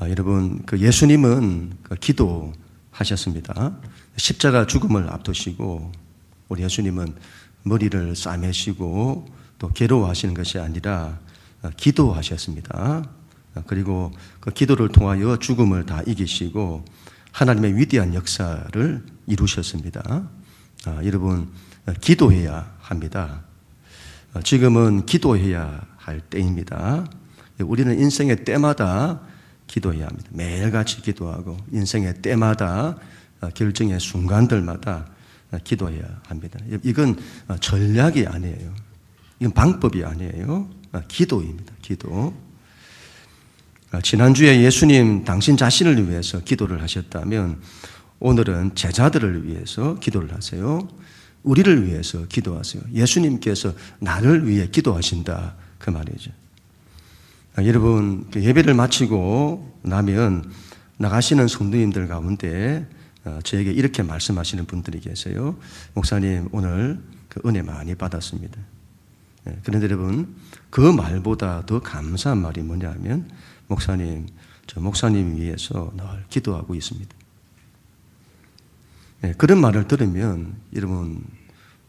여러분, 예수님은 기도하셨습니다. 십자가 죽음을 앞두시고 우리 예수님은 머리를 싸매시고 또 괴로워하시는 것이 아니라 기도하셨습니다. 그리고 그 기도를 통하여 죽음을 다 이기시고 하나님의 위대한 역사를 이루셨습니다. 여러분, 기도해야 합니다. 지금은 기도해야 할 때입니다. 우리는 인생의 때마다 기도해야 합니다. 매일같이 기도하고 인생의 때마다 결정의 순간들마다 기도해야 합니다. 이건 전략이 아니에요. 이건 방법이 아니에요. 기도입니다. 기도. 지난주에 예수님 당신 자신을 위해서 기도를 하셨다면 오늘은 제자들을 위해서 기도를 하세요. 우리를 위해서 기도하세요. 예수님께서 나를 위해 기도하신다 그 말이죠. 여러분, 예배를 마치고 나면 나가시는 성도님들 가운데 저에게 이렇게 말씀하시는 분들이 계세요. 목사님, 오늘 은혜 많이 받았습니다. 그런데 여러분, 그 말보다 더 감사한 말이 뭐냐면 목사님, 저 목사님 위해서 늘 기도하고 있습니다. 그런 말을 들으면 여러분,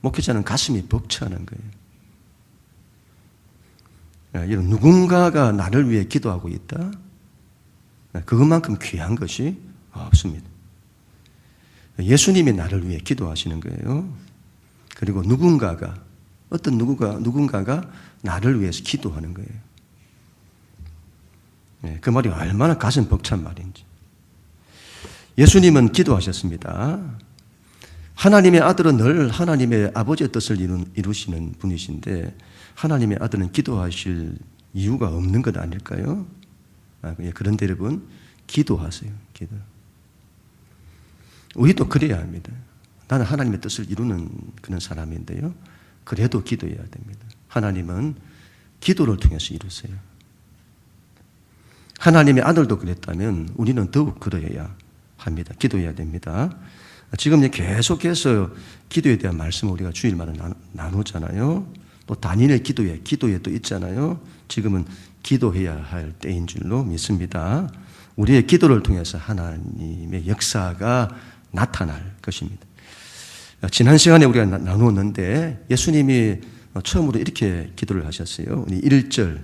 목회자는 가슴이 벅차는 거예요. 여러분, 누군가가 나를 위해 기도하고 있다? 그것만큼 귀한 것이 없습니다. 예수님이 나를 위해 기도하시는 거예요. 그리고 누군가가 나를 위해서 기도하는 거예요. 그 말이 얼마나 가슴 벅찬 말인지. 예수님은 기도하셨습니다. 하나님의 아들은 늘 하나님의 아버지의 뜻을 이루시는 분이신데 하나님의 아들은 기도하실 이유가 없는 것 아닐까요? 그런데 여러분, 기도하세요. 기도. 우리도 그래야 합니다. 나는 하나님의 뜻을 이루는 그런 사람인데요. 그래도 기도해야 됩니다. 하나님은 기도를 통해서 이루세요. 하나님의 아들도 그랬다면 우리는 더욱 그러해야 합니다. 기도해야 됩니다. 지금 계속해서 기도에 대한 말씀을 우리가 주일마다 나누잖아요. 또 단일의 기도에 또 있잖아요. 지금은 기도해야 할 때인 줄로 믿습니다. 우리의 기도를 통해서 하나님의 역사가 나타날 것입니다. 지난 시간에 우리가 나누었는데 예수님이 처음으로 이렇게 기도를 하셨어요. 1절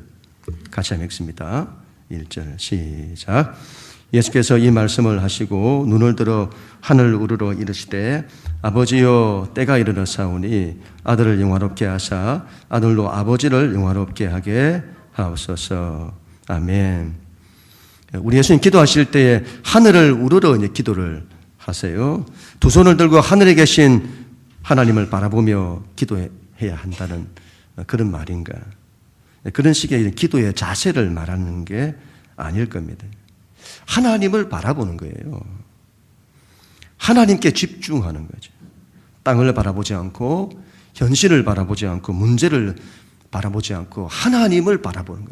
같이 한번 읽습니다. 1절 시작. 예수께서 이 말씀을 하시고 눈을 들어 하늘 우러러 이르시되 아버지여, 때가 이르렀사오니 아들을 영화롭게 하사 아들로 아버지를 영화롭게 하게 하옵소서. 아멘. 우리 예수님 기도하실 때에 하늘을 우러러 기도를 하세요. 두 손을 들고 하늘에 계신 하나님을 바라보며 기도해야 한다는 그런 말인가? 그런 식의 기도의 자세를 말하는 게 아닐 겁니다. 하나님을 바라보는 거예요. 하나님께 집중하는 거죠. 땅을 바라보지 않고 현실을 바라보지 않고 문제를 바라보지 않고 하나님을 바라보는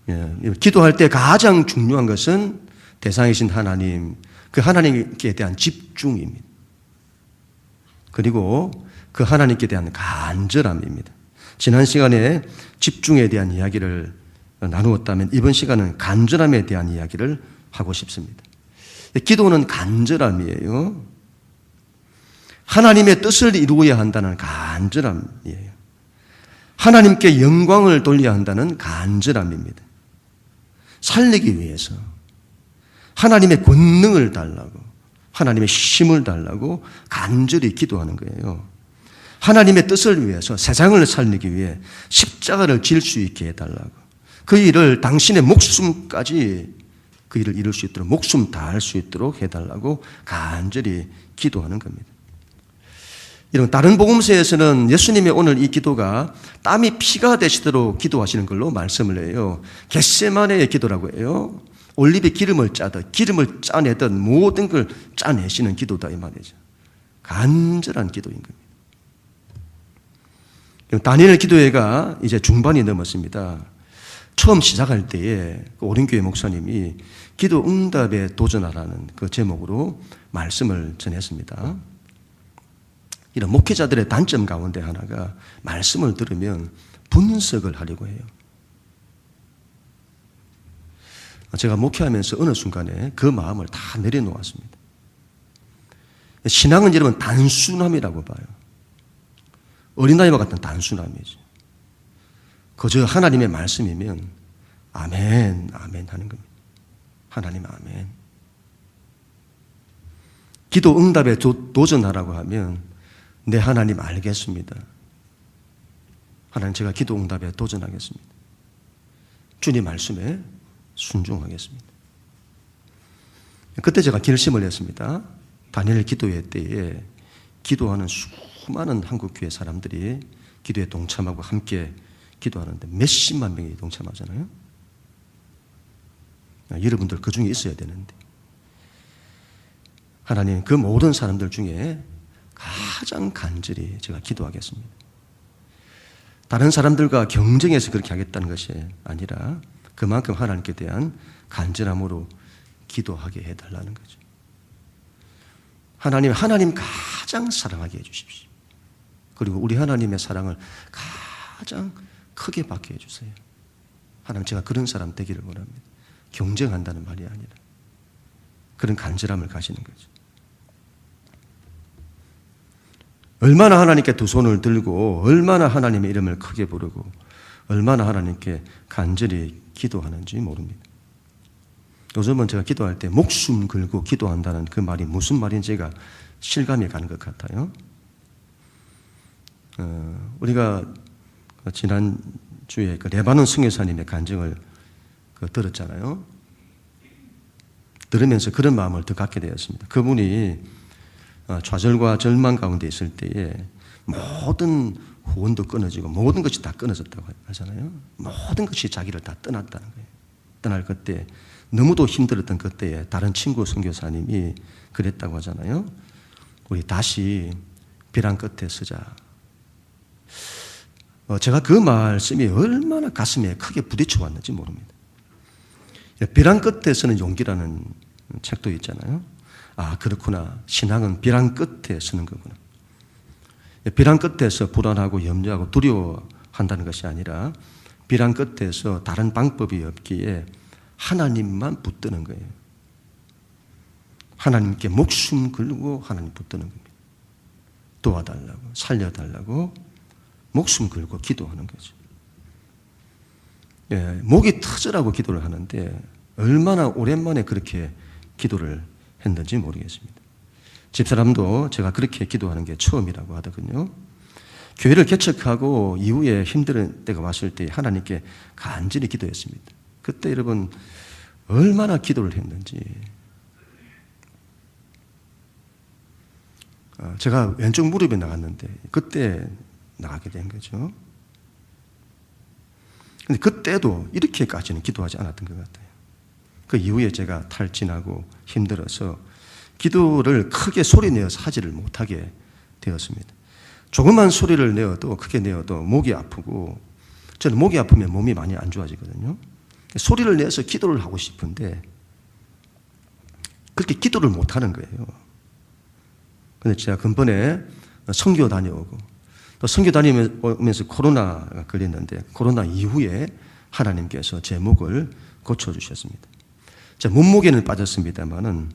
거예요. 기도할 때 가장 중요한 것은 대상이신 하나님, 그 하나님께 대한 집중입니다. 그리고 그 하나님께 대한 간절함입니다. 지난 시간에 집중에 대한 이야기를 나누었다면 이번 시간은 간절함에 대한 이야기를 하고 싶습니다. 기도는 간절함이에요. 하나님의 뜻을 이루어야 한다는 간절함이에요. 하나님께 영광을 돌려야 한다는 간절함입니다. 살리기 위해서 하나님의 권능을 달라고, 하나님의 힘을 달라고 간절히 기도하는 거예요. 하나님의 뜻을 위해서 세상을 살리기 위해 십자가를 질 수 있게 해달라고, 그 일을 당신의 목숨까지 그 일을 이룰 수 있도록 목숨 다할 수 있도록 해달라고 간절히 기도하는 겁니다. 이런 다른 복음서에서는 예수님의 오늘 이 기도가 땀이 피가 되시도록 기도하시는 걸로 말씀을 해요. 겟세마네의 기도라고 해요. 올리브에 기름을 짜내듯 모든 걸 짜내시는 기도다 이 말이죠. 간절한 기도인 겁니다. 다니엘 기도회가 이제 중반이 넘었습니다. 처음 시작할 때에 오륜교회 목사님이 기도 응답에 도전하라는 그 제목으로 말씀을 전했습니다. 이런 목회자들의 단점 가운데 하나가 말씀을 들으면 분석을 하려고 해요. 제가 목회하면서 어느 순간에 그 마음을 다 내려놓았습니다. 신앙은 여러분 단순함이라고 봐요. 어린아이와 같은 단순함이죠. 그저 하나님의 말씀이면 아멘, 아멘 하는 겁니다. 하나님 아멘. 기도 응답에 도전하라고 하면 네 하나님 알겠습니다. 하나님 제가 기도 응답에 도전하겠습니다. 주님 말씀에 순종하겠습니다. 그때 제가 결심을 했습니다. 다니엘 기도회 때에 기도하는 수많은 한국교회 사람들이 기도에 동참하고 함께 기도하는데 몇십만 명이 동참하잖아요. 여러분들 그 중에 있어야 되는데 하나님 그 모든 사람들 중에 가장 간절히 제가 기도하겠습니다. 다른 사람들과 경쟁해서 그렇게 하겠다는 것이 아니라 그만큼 하나님께 대한 간절함으로 기도하게 해달라는 거죠. 하나님 가장 사랑하게 해주십시오. 그리고 우리 하나님의 사랑을 가장 크게 받게 해주세요. 하나님 제가 그런 사람 되기를 원합니다. 경쟁한다는 말이 아니라 그런 간절함을 가지는 거죠. 얼마나 하나님께 두 손을 들고 얼마나 하나님의 이름을 크게 부르고 얼마나 하나님께 간절히 기도하는지 모릅니다. 요즘은 제가 기도할 때 목숨 걸고 기도한다는 그 말이 무슨 말인지 제가 실감이 가는 것 같아요. 우리가 지난주에 그 레바논 선교사님의 간증을 들었잖아요. 들으면서 그런 마음을 더 갖게 되었습니다. 그분이 좌절과 절망 가운데 있을 때에 모든 후원도 끊어지고 모든 것이 다 끊어졌다고 하잖아요. 모든 것이 자기를 다 떠났다는 거예요. 떠날 그때 너무도 힘들었던 그때에 다른 친구 선교사님이 그랬다고 하잖아요. 우리 다시 벼랑 끝에 서자. 제가 그 말씀이 얼마나 가슴에 크게 부딪혀 왔는지 모릅니다. 벼랑 끝에 서는 용기라는 책도 있잖아요. 아, 그렇구나. 신앙은 벼랑 끝에 서는 거구나. 벼랑 끝에서 불안하고 염려하고 두려워한다는 것이 아니라 벼랑 끝에서 다른 방법이 없기에 하나님만 붙드는 거예요. 하나님께 목숨 걸고 하나님 붙드는 겁니다. 도와달라고, 살려달라고 목숨 걸고 기도하는 거죠. 예, 목이 터져라고 기도를 하는데 얼마나 오랜만에 그렇게 기도를 했는지 모르겠습니다. 집사람도 제가 그렇게 기도하는 게 처음이라고 하더군요. 교회를 개척하고 이후에 힘든 때가 왔을 때 하나님께 간절히 기도했습니다. 그때 여러분 얼마나 기도를 했는지. 제가 왼쪽 무릎에 나갔는데 그때 나가게 된 거죠. 근데 그때도 이렇게까지는 기도하지 않았던 것 같아요. 그 이후에 제가 탈진하고 힘들어서 기도를 크게 소리내어서 하지를 못하게 되었습니다. 조그만 소리를 내어도 크게 내어도 목이 아프고 저는 목이 아프면 몸이 많이 안 좋아지거든요. 소리를 내서 기도를 하고 싶은데 그렇게 기도를 못하는 거예요. 근데 제가 근본에 선교 다녀오고 또 선교 다니면서 코로나가 걸렸는데 코로나 이후에 하나님께서 제 목을 고쳐주셨습니다. 제 몸무게는 빠졌습니다만은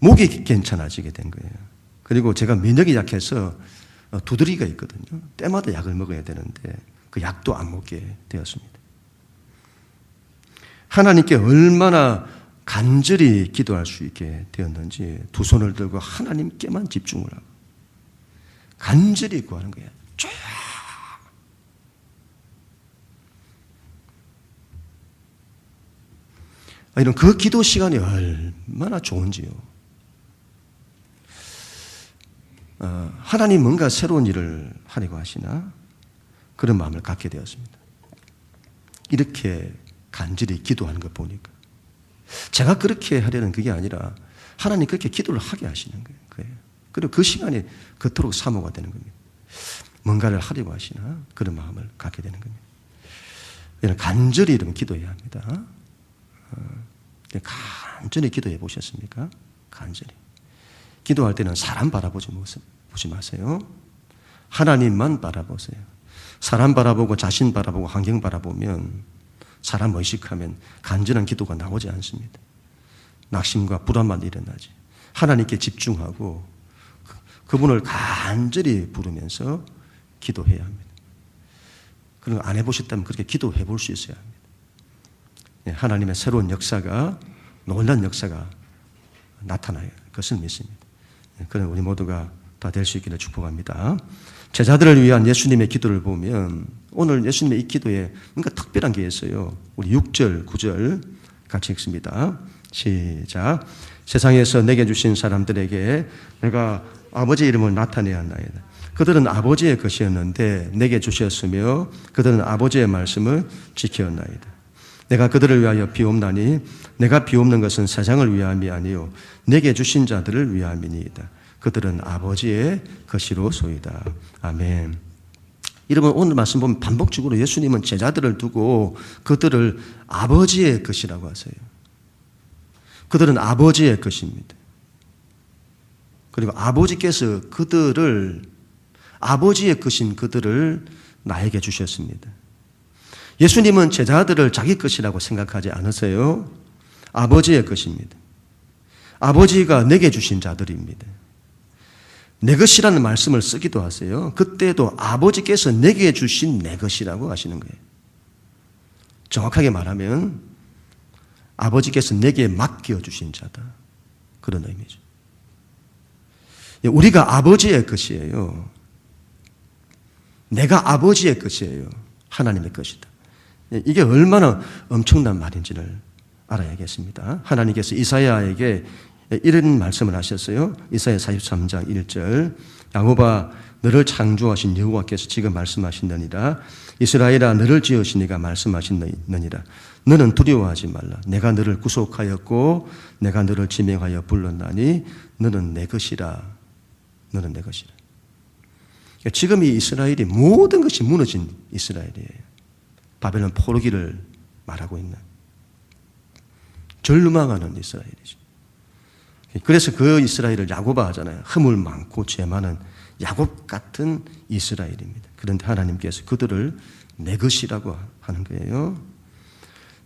목이 괜찮아지게 된 거예요. 그리고 제가 면역이 약해서 두드리기가 있거든요. 때마다 약을 먹어야 되는데 그 약도 안 먹게 되었습니다. 하나님께 얼마나 간절히 기도할 수 있게 되었는지 두 손을 들고 하나님께만 집중을 하고 간절히 구하는 거예요. 쫙. 이런 그 기도 시간이 얼마나 좋은지요. 하나님 뭔가 새로운 일을 하려고 하시나 그런 마음을 갖게 되었습니다. 이렇게 간절히 기도하는 것 보니까 제가 그렇게 하려는 그게 아니라 하나님 그렇게 기도를 하게 하시는 거예요. 그리고 그 시간이 그토록 사모가 되는 겁니다. 뭔가를 하려고 하시나 그런 마음을 갖게 되는 겁니다. 이런 간절히 이러면 기도해야 합니다. 간절히 기도해 보셨습니까? 간절히. 기도할 때는 사람 바라보지 마세요. 하나님만 바라보세요. 사람 바라보고 자신 바라보고 환경 바라보면 사람 의식하면 간절한 기도가 나오지 않습니다. 낙심과 불안만 일어나지. 하나님께 집중하고 그분을 간절히 부르면서 기도해야 합니다. 그런 거 안 해보셨다면 그렇게 기도해 볼 수 있어야 합니다. 하나님의 새로운 역사가, 놀란 역사가 나타나요. 그것을 믿습니다. 그런 우리 모두가 다 될 수 있기를 축복합니다. 제자들을 위한 예수님의 기도를 보면 오늘 예수님의 이 기도에 뭔가 특별한 게 있어요. 우리 6절, 9절 같이 읽습니다. 시작. 세상에서 내게 주신 사람들에게 내가 아버지 이름을 나타내야 한나이다. 그들은 아버지의 것이었는데 내게 주셨으며 그들은 아버지의 말씀을 지켰나이다. 내가 그들을 위하여 비옵나니 내가 비옵는 것은 세상을 위함이 아니요 내게 주신 자들을 위함이니이다. 그들은 아버지의 것이로소이다. 아멘. 여러분 오늘 말씀 보면 반복적으로 예수님은 제자들을 두고 그들을 아버지의 것이라고 하세요. 그들은 아버지의 것입니다. 그리고 아버지께서 그들을, 아버지의 것인 그들을 나에게 주셨습니다. 예수님은 제자들을 자기 것이라고 생각하지 않으세요. 아버지의 것입니다. 아버지가 내게 주신 자들입니다. 내 것이라는 말씀을 쓰기도 하세요. 그때도 아버지께서 내게 주신 내 것이라고 하시는 거예요. 정확하게 말하면 아버지께서 내게 맡겨주신 자다. 그런 의미죠. 우리가 아버지의 것이에요. 내가 아버지의 것이에요. 하나님의 것이다. 이게 얼마나 엄청난 말인지를 알아야겠습니다. 하나님께서 이사야에게 이런 말씀을 하셨어요. 이사야 43장 1절. 야곱아 너를 창조하신 여호와께서 지금 말씀하신느니라. 이스라엘아 너를 지으신 이가 말씀하시느니라. 너는 두려워하지 말라. 내가 너를 구속하였고 내가 너를 지명하여 불렀나니 너는 내 것이라. 너는 내 것이라. 지금 이 이스라엘이 모든 것이 무너진 이스라엘이에요. 바벨론 포로기를 말하고 있는 절망하는 이스라엘이죠. 그래서 그 이스라엘을 야곱아 하잖아요. 허물 많고 죄 많은 야곱 같은 이스라엘입니다. 그런데 하나님께서 그들을 내 것이라고 하는 거예요.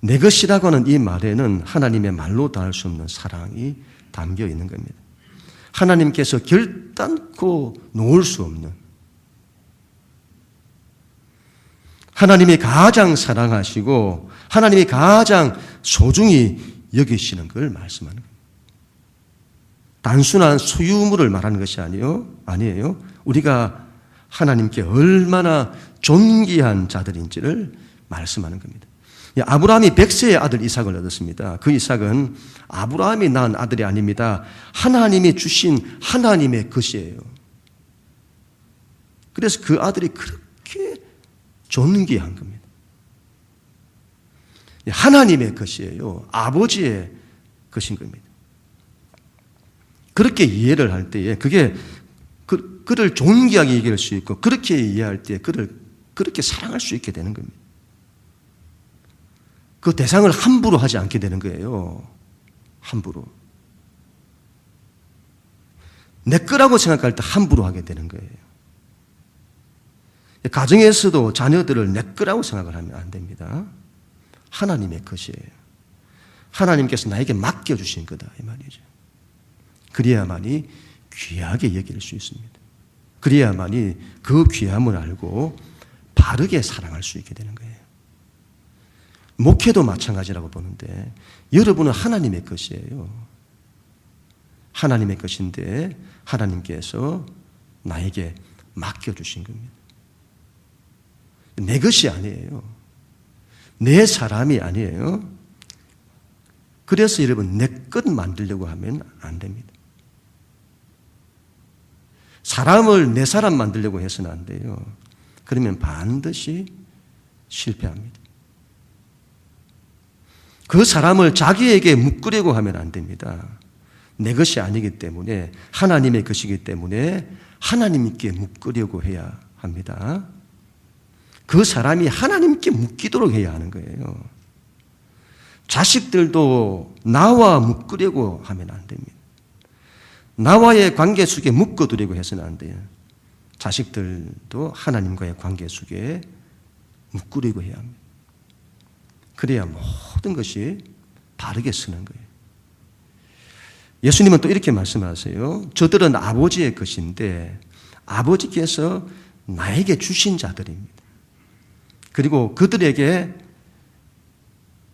내 것이라고 하는 이 말에는 하나님의 말로 다할 수 없는 사랑이 담겨 있는 겁니다. 하나님께서 결단코 놓을 수 없는, 하나님이 가장 사랑하시고 하나님이 가장 소중히 여기시는 걸 말씀하는 거예요. 단순한 소유물을 말하는 것이 아니에요. 우리가 하나님께 얼마나 존귀한 자들인지를 말씀하는 겁니다. 아브라함이 100세의 아들 이삭을 얻었습니다. 그 이삭은 아브라함이 낳은 아들이 아닙니다. 하나님이 주신 하나님의 것이에요. 그래서 그 아들이 그렇게 존귀한 겁니다. 하나님의 것이에요. 아버지의 것인 겁니다. 그렇게 이해를 할 때에 그게 그를 존귀하게 얘기할 수 있고 그렇게 이해할 때에 그를 그렇게 사랑할 수 있게 되는 겁니다. 그 대상을 함부로 하지 않게 되는 거예요. 함부로. 내 거라고 생각할 때 함부로 하게 되는 거예요. 가정에서도 자녀들을 내 거라고 생각을 하면 안 됩니다. 하나님의 것이에요. 하나님께서 나에게 맡겨주신 거다 이 말이죠. 그래야만이 귀하게 여길 수 있습니다. 그래야만이 그 귀함을 알고 바르게 사랑할 수 있게 되는 거예요. 목회도 마찬가지라고 보는데 여러분은 하나님의 것이에요. 하나님의 것인데 하나님께서 나에게 맡겨주신 겁니다. 내 것이 아니에요. 내 사람이 아니에요. 그래서 여러분 내 것 만들려고 하면 안 됩니다. 사람을 내 사람 만들려고 해서는 안 돼요. 그러면 반드시 실패합니다. 그 사람을 자기에게 묶으려고 하면 안 됩니다. 내 것이 아니기 때문에 하나님의 것이기 때문에 하나님께 묶으려고 해야 합니다. 그 사람이 하나님께 묶이도록 해야 하는 거예요. 자식들도 나와 묶으려고 하면 안 됩니다. 나와의 관계 속에 묶어두려고 해서는 안 돼요. 자식들도 하나님과의 관계 속에 묶으려고 해야 합니다. 그래야 모든 것이 바르게 서는 거예요. 예수님은 또 이렇게 말씀하세요. 저들은 아버지의 것인데 아버지께서 나에게 주신 자들입니다. 그리고 그들에게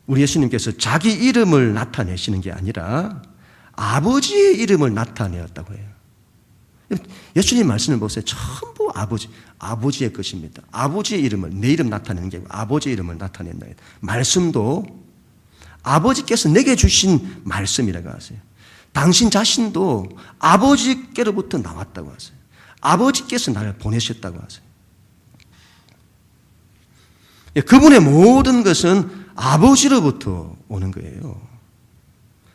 우리 예수님께서 자기 이름을 나타내시는 게 아니라 아버지의 이름을 나타내었다고 해요. 예수님 말씀을 보세요. 전부 아버지의 것입니다. 아버지의 이름을, 내 이름 나타내는 게 아니고 아버지의 이름을 나타낸다. 말씀도 아버지께서 내게 주신 말씀이라고 하세요. 당신 자신도 아버지께로부터 나왔다고 하세요. 아버지께서 나를 보내셨다고 하세요. 그분의 모든 것은 아버지로부터 오는 거예요.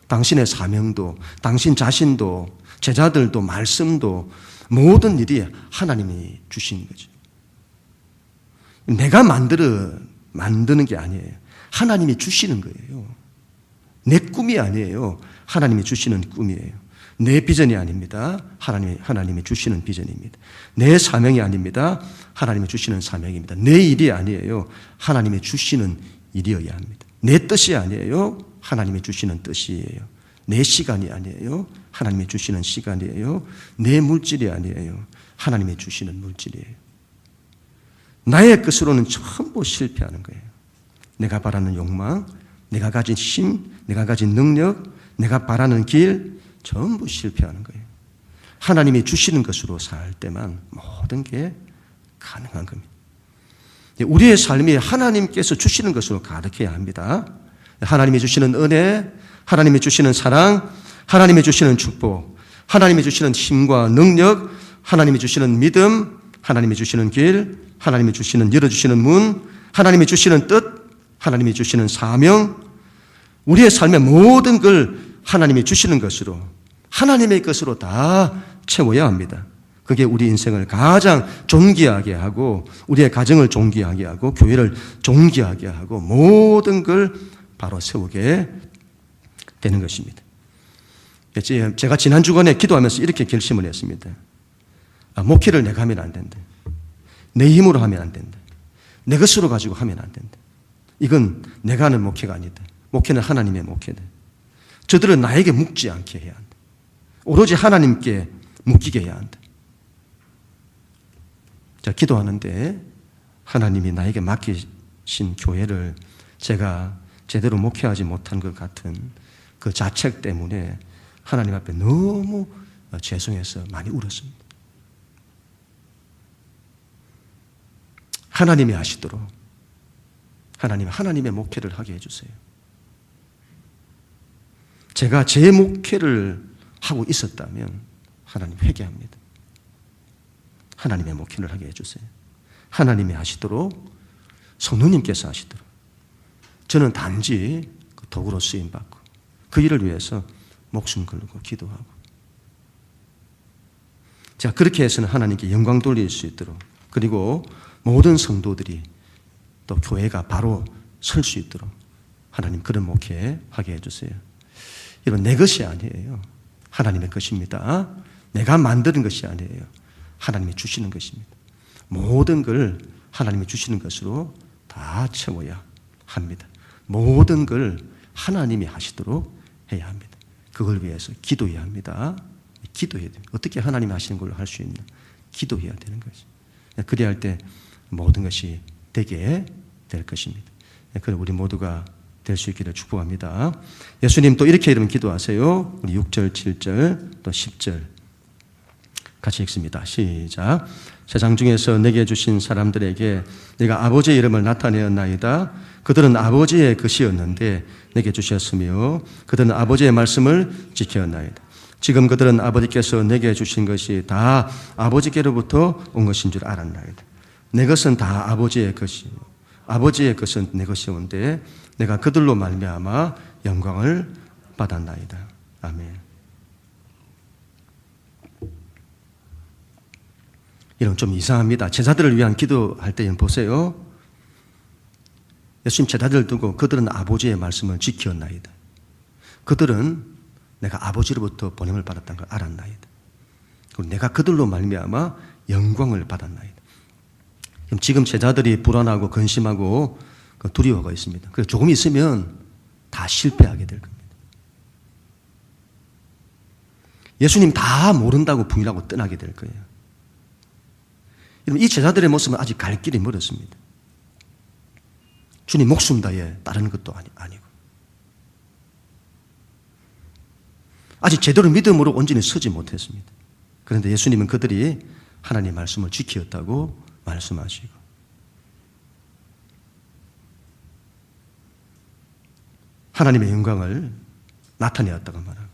당신의 사명도, 당신 자신도, 제자들도, 말씀도 모든 일이 하나님이 주신 거죠. 내가 만드는 게 아니에요. 하나님이 주시는 거예요. 내 꿈이 아니에요. 하나님이 주시는 꿈이에요. 내 비전이 아닙니다. 하나님이 주시는 비전입니다. 내 사명이 아닙니다. 하나님이 주시는 사명입니다. 내 일이 아니에요. 하나님이 주시는 일이어야 합니다. 내 뜻이 아니에요. 하나님이 주시는 뜻이에요. 내 시간이 아니에요. 하나님이 주시는 시간이에요. 내 물질이 아니에요. 하나님이 주시는 물질이에요. 나의 것으로는 전부 실패하는 거예요. 내가 바라는 욕망, 내가 가진 힘, 내가 가진 능력, 내가 바라는 길 전부 실패하는 거예요. 하나님이 주시는 것으로 살 때만 모든 게 가능한 겁니다. 우리의 삶이 하나님께서 주시는 것으로 가득해야 합니다. 하나님이 주시는 은혜, 하나님이 주시는 사랑, 하나님이 주시는 축복, 하나님이 주시는 힘과 능력, 하나님이 주시는 믿음, 하나님이 주시는 길, 하나님이 주시는 열어주시는 문, 하나님이 주시는 뜻, 하나님이 주시는 사명, 우리의 삶의 모든 걸 하나님이 주시는 것으로, 하나님의 것으로 다 채워야 합니다. 그게 우리 인생을 가장 존귀하게 하고, 우리의 가정을 존귀하게 하고, 교회를 존귀하게 하고, 모든 걸 바로 세우게 되는 것입니다. 제가 지난 주간에 기도하면서 이렇게 결심을 했습니다. 목회를 내가 하면 안 된다. 내 힘으로 하면 안 된다. 내 것으로 가지고 하면 안 된다. 이건 내가 하는 목회가 아니다. 목회는 하나님의 목회다. 저들은 나에게 묻지 않게 해야 한다. 오로지 하나님께 묶이게 해야 한다. 자, 기도하는데 하나님이 나에게 맡기신 교회를 제가 제대로 목회하지 못한 것 같은 그 자책 때문에 하나님 앞에 너무 죄송해서 많이 울었습니다. 하나님이 하시도록 하나님의 목회를 하게 해주세요. 제가 제 목회를 하고 있었다면 하나님 회개합니다. 하나님의 목회를 하게 해주세요. 하나님이 하시도록, 성령님께서 하시도록. 저는 단지 도구로 쓰임받고 그 일을 위해서 목숨 걸고 기도하고, 자, 그렇게 해서는 하나님께 영광 돌릴 수 있도록, 그리고 모든 성도들이 또 교회가 바로 설 수 있도록 하나님 그런 목회 하게 해주세요. 이건 내 것이 아니에요. 하나님의 것입니다. 내가 만드는 것이 아니에요. 하나님이 주시는 것입니다. 모든 걸 하나님이 주시는 것으로 다 채워야 합니다. 모든 걸 하나님이 하시도록 해야 합니다. 그걸 위해서 기도해야 합니다. 기도해야 돼요. 어떻게 하나님이 하시는 걸 할 수 있나? 기도해야 되는 거죠. 그래야 할 때 모든 것이 되게 될 것입니다. 그럼 우리 모두가 될 수 있기를 축복합니다. 예수님 또 이렇게 이러면 기도하세요. 우리 6절, 7절, 또 10절 같이 읽습니다. 시작. 세상 중에서 내게 주신 사람들에게 내가 아버지의 이름을 나타내었나이다. 그들은 아버지의 것이었는데 내게 주셨으며 그들은 아버지의 말씀을 지켰나이다. 지금 그들은 아버지께서 내게 주신 것이 다 아버지께로부터 온 것인 줄 알았나이다. 내 것은 다 아버지의 것이요 아버지의 것은 내 것이온데 내가 그들로 말미암아 영광을 받았나이다. 아멘. 이런 좀 이상합니다. 제자들을 위한 기도할 때는 보세요. 예수님 제자들을 두고 그들은 아버지의 말씀을 지켰나이다. 그들은 내가 아버지로부터 보냄을 받았다는 걸 알았나이다. 그리고 내가 그들로 말미암아 영광을 받았나이다. 그럼 지금 제자들이 불안하고 근심하고 그 두려워가 있습니다. 그래서 조금 있으면 다 실패하게 될 겁니다. 예수님 다 모른다고 부인하고 떠나게 될 거예요. 여러분, 이 제자들의 모습은 아직 갈 길이 멀었습니다. 주님 목숨 다해 따르는 것도 아니고 아직 제대로 믿음으로 온전히 서지 못했습니다. 그런데 예수님은 그들이 하나님의 말씀을 지키었다고 말씀하시고 하나님의 영광을 나타내었다고 말하고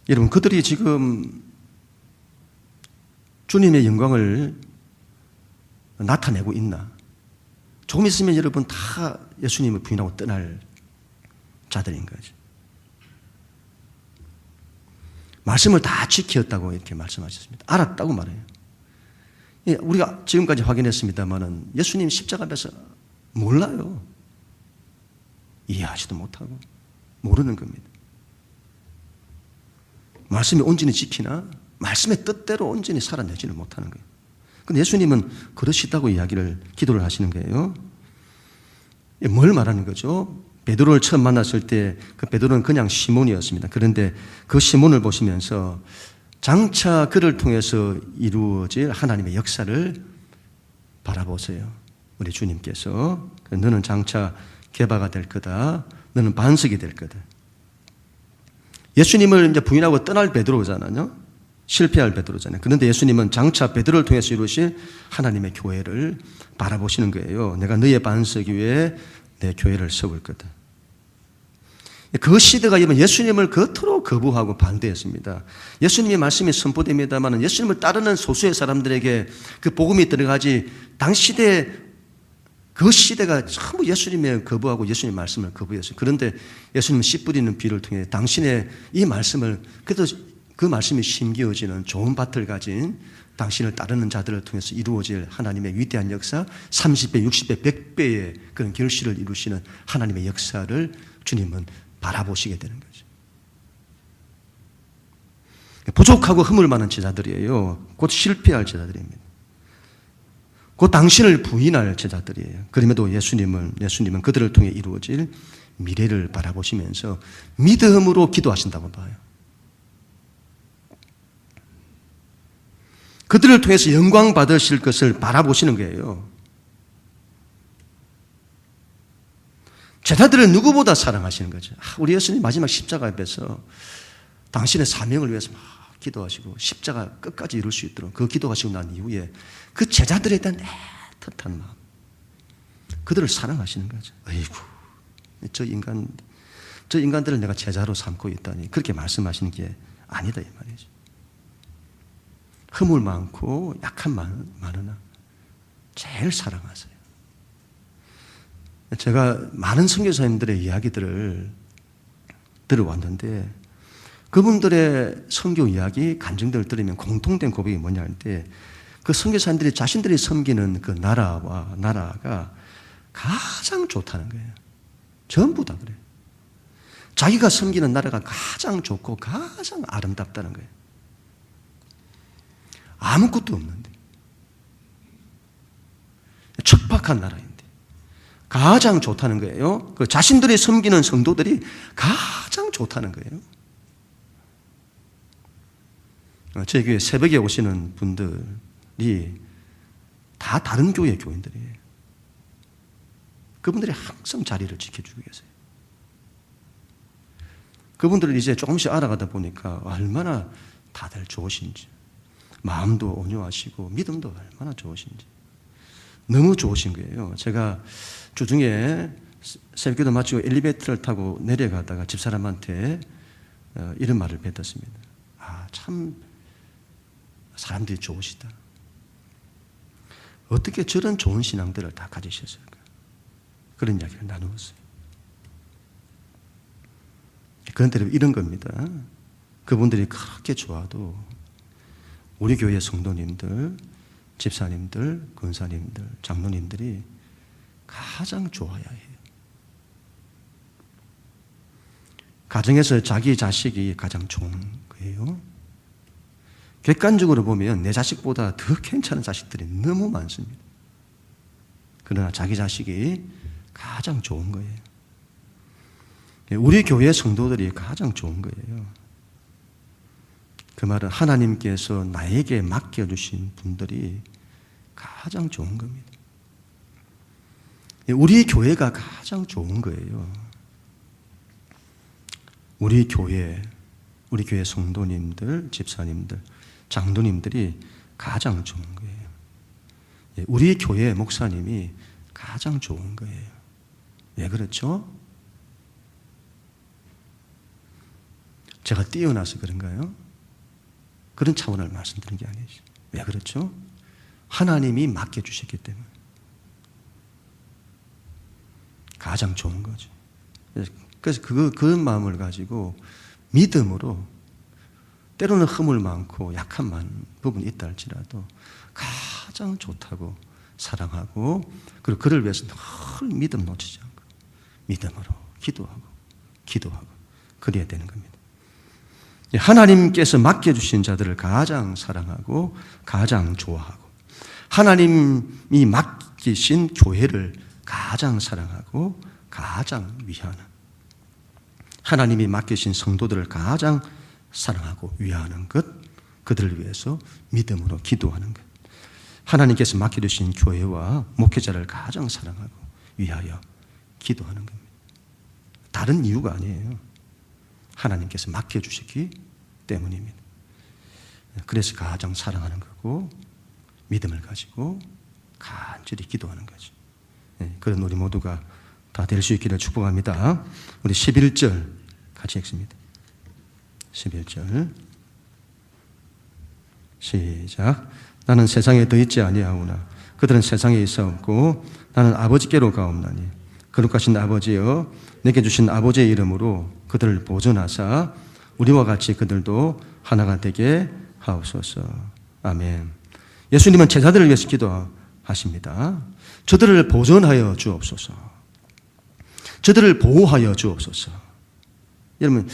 여러분, 그들이 지금 주님의 영광을 나타내고 있나? 조금 있으면 여러분 다 예수님을 부인하고 떠날 자들인 거죠. 말씀을 다 지켰다고 이렇게 말씀하셨습니다. 알았다고 말해요. 우리가 지금까지 확인했습니다만은 예수님 십자가 앞에서 몰라요. 이해하지도 못하고 모르는 겁니다. 말씀이 온전히 지키나 말씀의 뜻대로 온전히 살아내지를 못하는 거예요. 근데 예수님은 그러시다고 기도를 하시는 거예요. 뭘 말하는 거죠? 베드로를 처음 만났을 때 그 베드로는 그냥 시몬이었습니다. 그런데 그 시몬을 보시면서 장차 그를 통해서 이루어질 하나님의 역사를 바라보세요. 우리 주님께서 너는 장차 개바가 될 거다. 너는 반석이 될 거다. 예수님을 이제 부인하고 떠날 베드로잖아요. 실패할 베드로잖아요. 그런데 예수님은 장차 베드로를 통해서 이루실 하나님의 교회를 바라보시는 거예요. 내가 너의 반석 위에 내 교회를 세울 거다. 그 시대가 예수님을 겉으로 거부하고 반대했습니다. 예수님의 말씀이 선포됩니다만 예수님을 따르는 소수의 사람들에게 그 복음이 들어가지 당시 시대 그 시대가 전부 예수님을 거부하고 예수님의 말씀을 거부했어요. 그런데 예수님은 씨 뿌리는 비를 통해 당신의 이 말씀을 그래도 그 말씀이 심기어지는 좋은 밭을 가진 당신을 따르는 자들을 통해서 이루어질 하나님의 위대한 역사 30배, 60배, 100배의 그런 결실을 이루시는 하나님의 역사를 주님은 바라보시게 되는 거죠. 부족하고 허물 많은 제자들이에요. 곧 실패할 제자들입니다. 곧 당신을 부인할 제자들이에요. 그럼에도 예수님은 그들을 통해 이루어질 미래를 바라보시면서 믿음으로 기도하신다고 봐요. 그들을 통해서 영광 받으실 것을 바라보시는 거예요. 제자들을 누구보다 사랑하시는 거죠. 우리 예수님 마지막 십자가 앞에서 당신의 사명을 위해서 막 기도하시고 십자가 끝까지 이룰 수 있도록 그 기도하시고 난 이후에 그 제자들에 대한 애틋한 마음, 그들을 사랑하시는 거죠. 아이고, 저 인간들을 내가 제자로 삼고 있다니 그렇게 말씀하시는 게 아니다 이 말이죠. 허물 많고 약한 많으나 제일 사랑하세요. 제가 많은 선교사님들의 이야기들을 들어왔는데 그분들의 선교 이야기, 간증들을 들으면 공통된 고백이 뭐냐 할 때 그 선교사님들이 자신들이 섬기는 그 나라가 가장 좋다는 거예요. 전부 다 그래요. 자기가 섬기는 나라가 가장 좋고 가장 아름답다는 거예요. 아무것도 없는데 척박한 나라인데 가장 좋다는 거예요. 그 자신들이 섬기는 성도들이 가장 좋다는 거예요. 저희 교회 새벽에 오시는 분들이 다 다른 교회 교인들이에요. 그분들이 항상 자리를 지켜주고 계세요. 그분들을 이제 조금씩 알아가다 보니까 얼마나 다들 좋으신지, 마음도 온유하시고 믿음도 얼마나 좋으신지 너무 좋으신 거예요. 제가 주중에 새벽기도 마치고 엘리베이터를 타고 내려가다가 집사람한테 이런 말을 뱉었습니다. 참 사람들이 좋으시다. 어떻게 저런 좋은 신앙들을 다 가지셨을까? 그런 이야기를 나누었어요. 그런데 이런 겁니다. 그분들이 그렇게 좋아도 우리 교회 성도님들, 집사님들, 권사님들, 장로님들이 가장 좋아야 해요. 가정에서 자기 자식이 가장 좋은 거예요. 객관적으로 보면 내 자식보다 더 괜찮은 자식들이 너무 많습니다. 그러나 자기 자식이 가장 좋은 거예요. 우리 교회 성도들이 가장 좋은 거예요. 그 말은 하나님께서 나에게 맡겨주신 분들이 가장 좋은 겁니다. 우리 교회가 가장 좋은 거예요. 우리 교회 성도님들, 집사님들, 장로님들이 가장 좋은 거예요. 우리 교회 목사님이 가장 좋은 거예요. 왜 그렇죠? 제가 뛰어나서 그런가요? 그런 차원을 말씀드리는 게 아니죠. 왜 그렇죠? 하나님이 맡겨주셨기 때문에 가장 좋은 거죠. 그래서 그 마음을 가지고 믿음으로 때로는 허물 많고 약한 부분이 있다 할지라도 가장 좋다고 사랑하고 그리고 그를 위해서 늘 믿음 놓치지 않고 믿음으로 기도하고 그래야 되는 겁니다. 하나님께서 맡겨주신 자들을 가장 사랑하고 가장 좋아하고 하나님이 맡기신 교회를 가장 사랑하고 가장 위하는 하나님이 맡기신 성도들을 가장 사랑하고 위하는 것, 그들을 위해서 믿음으로 기도하는 것, 하나님께서 맡겨주신 교회와 목회자를 가장 사랑하고 위하여 기도하는 겁니다. 다른 이유가 아니에요. 하나님께서 맡겨주셨기 때문입니다. 그래서 가장 사랑하는 거고 믿음을 가지고 간절히 기도하는 거죠. 그런 우리 모두가 다 될 수 있기를 축복합니다. 우리 11절 같이 읽습니다. 11절 시작. 나는 세상에 더 있지 아니하오나 그들은 세상에 있사옵고 나는 아버지께로 가옵나니 거룩하신 아버지여 내게 주신 아버지의 이름으로 그들을 보존하사 우리와 같이 그들도 하나가 되게 하옵소서. 아멘. 예수님은 제자들을 위해서 기도하십니다. 저들을 보존하여 주옵소서. 저들을 보호하여 주옵소서. 여러분,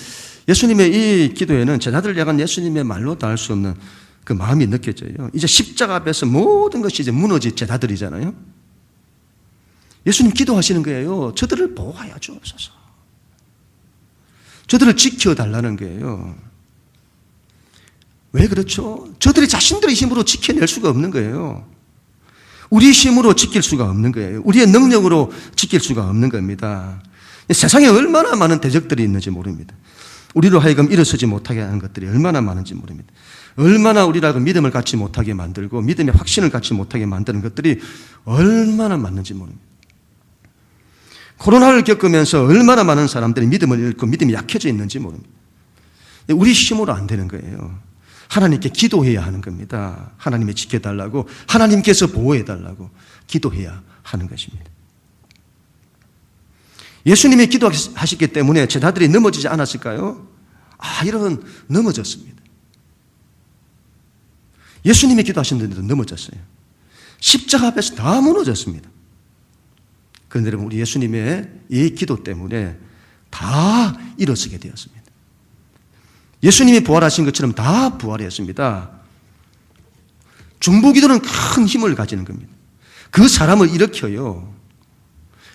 예수님의 이 기도에는 제자들을 향한 예수님의 말로 다 할 수 없는 그 마음이 느껴져요. 이제 십자가 앞에서 모든 것이 이제 무너진 제자들이잖아요. 예수님 기도하시는 거예요. 저들을 보호하여 주옵소서. 저들을 지켜달라는 거예요. 왜 그렇죠? 저들이 자신들의 힘으로 지켜낼 수가 없는 거예요. 우리 힘으로 지킬 수가 없는 거예요. 우리의 능력으로 지킬 수가 없는 겁니다. 세상에 얼마나 많은 대적들이 있는지 모릅니다. 우리로 하여금 일어서지 못하게 하는 것들이 얼마나 많은지 모릅니다. 얼마나 우리라고 믿음을 갖지 못하게 만들고 믿음의 확신을 갖지 못하게 만드는 것들이 얼마나 많은지 모릅니다. 코로나를 겪으면서 얼마나 많은 사람들이 믿음을 잃고 믿음이 약해져 있는지 모릅니다. 우리 힘으로 안 되는 거예요. 하나님께 기도해야 하는 겁니다. 하나님이 지켜달라고, 하나님께서 보호해달라고 기도해야 하는 것입니다. 예수님이 기도하셨기 때문에 제자들이 넘어지지 않았을까요? 여러분, 넘어졌습니다. 예수님이 기도하셨는데도 넘어졌어요. 십자가 앞에서 다 무너졌습니다. 그런데 여러분, 우리 예수님의 이 기도 때문에 다 일어서게 되었습니다. 예수님이 부활하신 것처럼 다 부활했습니다. 중보기도는 큰 힘을 가지는 겁니다. 그 사람을 일으켜요.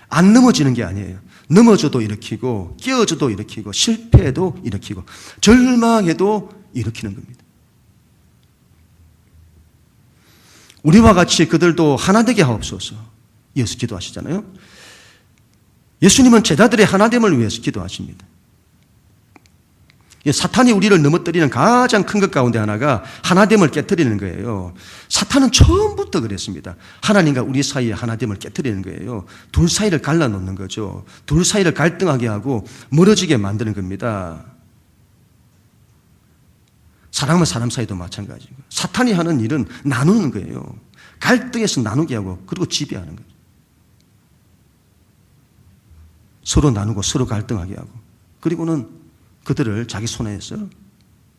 안 넘어지는 게 아니에요. 넘어져도 일으키고 깨어져도 일으키고 실패해도 일으키고 절망해도 일으키는 겁니다. 우리와 같이 그들도 하나 되게 하옵소서. 이어서 기도하시잖아요. 예수님은 제자들의 하나됨을 위해서 기도하십니다. 사탄이 우리를 넘어뜨리는 가장 큰 것 가운데 하나가 하나됨을 깨뜨리는 거예요. 사탄은 처음부터 그랬습니다. 하나님과 우리 사이의 하나됨을 깨뜨리는 거예요. 둘 사이를 갈라놓는 거죠. 둘 사이를 갈등하게 하고 멀어지게 만드는 겁니다. 사람과 사람 사이도 마찬가지고 사탄이 하는 일은 나누는 거예요. 갈등해서 나누게 하고 그리고 지배하는 거죠. 서로 나누고 서로 갈등하게 하고 그리고는 그들을 자기 손에서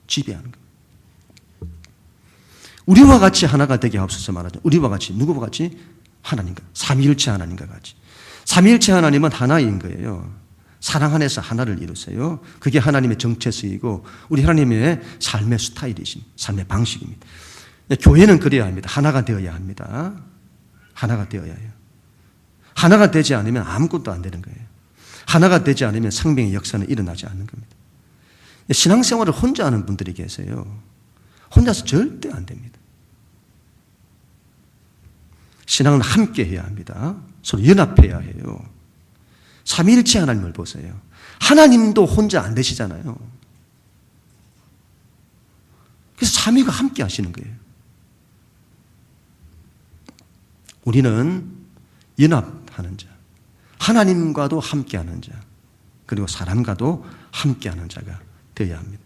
지배하는 거예요. 우리와 같이 하나가 되게 하옵소서 말하죠. 우리와 같이, 누구와 같이? 하나님과, 삼위일체 하나님과 같이. 삼위일체 하나님은 하나인 거예요. 사랑 안에서 하나를 이루세요. 그게 하나님의 정체성이고 우리 하나님의 삶의 스타일이십니다. 삶의 방식입니다. 교회는 그래야 합니다. 하나가 되어야 합니다. 하나가 되어야 해요. 하나가 되지 않으면 아무것도 안 되는 거예요. 하나가 되지 않으면 생명의 역사는 일어나지 않는 겁니다. 신앙생활을 혼자 하는 분들이 계세요. 혼자서 절대 안 됩니다. 신앙은 함께 해야 합니다. 서로 연합해야 해요. 삼위일체 하나님을 보세요. 하나님도 혼자 안 되시잖아요. 그래서 삼위가 함께 하시는 거예요. 우리는 연합하는 자, 하나님과도 함께하는 자, 그리고 사람과도 함께하는 자가 되어야 합니다.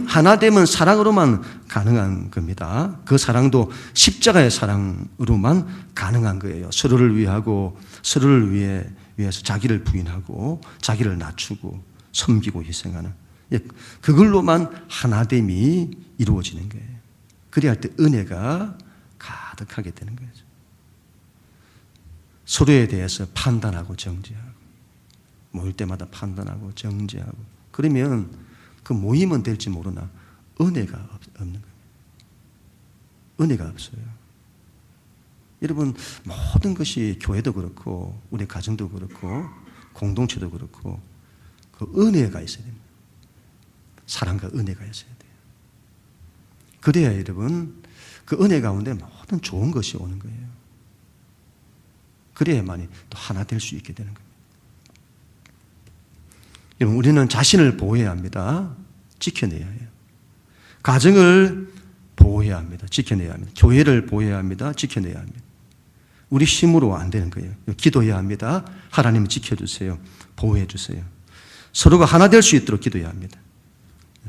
하나 되면 사랑으로만 가능한 겁니다. 그 사랑도 십자가의 사랑으로만 가능한 거예요. 서로를 위하고 서로를 위해서 자기를 부인하고 자기를 낮추고 섬기고 희생하는, 그걸로만 하나됨이 이루어지는 거예요. 그래야 할 때 은혜가 가득하게 되는 거죠. 서로에 대해서 판단하고 정죄하고, 모일 때마다 판단하고 정죄하고, 그러면 그 모임은 될지 모르나 은혜가 없는 거예요. 은혜가 없어요. 여러분, 모든 것이 교회도 그렇고 우리 가정도 그렇고 공동체도 그렇고 그 은혜가 있어야 됩니다. 사랑과 은혜가 있어야 돼요. 그래야 여러분 그 은혜 가운데 모든 좋은 것이 오는 거예요. 그래야만이 또 하나 될 수 있게 되는 겁니다. 여러분, 우리는 자신을 보호해야 합니다. 지켜내야 해요. 가정을 보호해야 합니다. 지켜내야 합니다. 교회를 보호해야 합니다. 지켜내야 합니다. 우리 힘으로 안 되는 거예요. 기도해야 합니다. 하나님을 지켜주세요. 보호해 주세요. 서로가 하나 될 수 있도록 기도해야 합니다.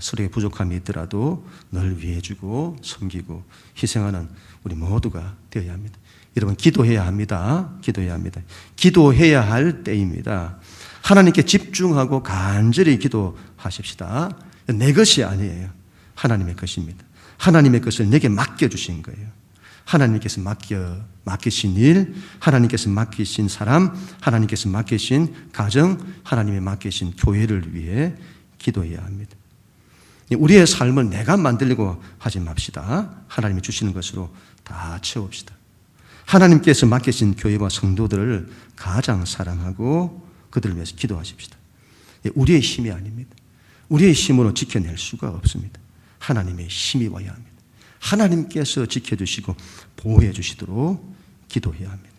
서로의 부족함이 있더라도 늘 위해주고 섬기고 희생하는 우리 모두가 되어야 합니다. 여러분, 기도해야 합니다. 기도해야 합니다. 기도해야 할 때입니다. 하나님께 집중하고 간절히 기도하십시다. 내 것이 아니에요. 하나님의 것입니다. 하나님의 것을 내게 맡겨주신 거예요. 하나님께서 맡기신 일, 하나님께서 맡기신 사람, 하나님께서 맡기신 가정, 하나님의 맡기신 교회를 위해 기도해야 합니다. 우리의 삶을 내가 만들려고 하지 맙시다. 하나님이 주시는 것으로 다 채웁시다. 하나님께서 맡기신 교회와 성도들을 가장 사랑하고 그들을 위해서 기도하십시다. 우리의 힘이 아닙니다. 우리의 힘으로 지켜낼 수가 없습니다. 하나님의 힘이 와야 합니다. 하나님께서 지켜주시고 보호해 주시도록 기도해야 합니다.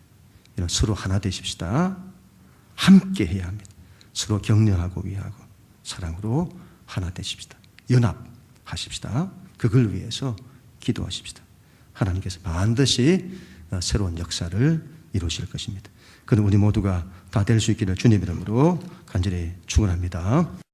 이런 서로 하나 되십시다. 함께 해야 합니다. 서로 격려하고 위하고 사랑으로 하나 되십시다. 연합하십시다. 그걸 위해서 기도하십시다. 하나님께서 반드시 새로운 역사를 이루실 것입니다. 그는 우리 모두가 다 될 수 있기를 주님 이름으로 간절히 축원합니다.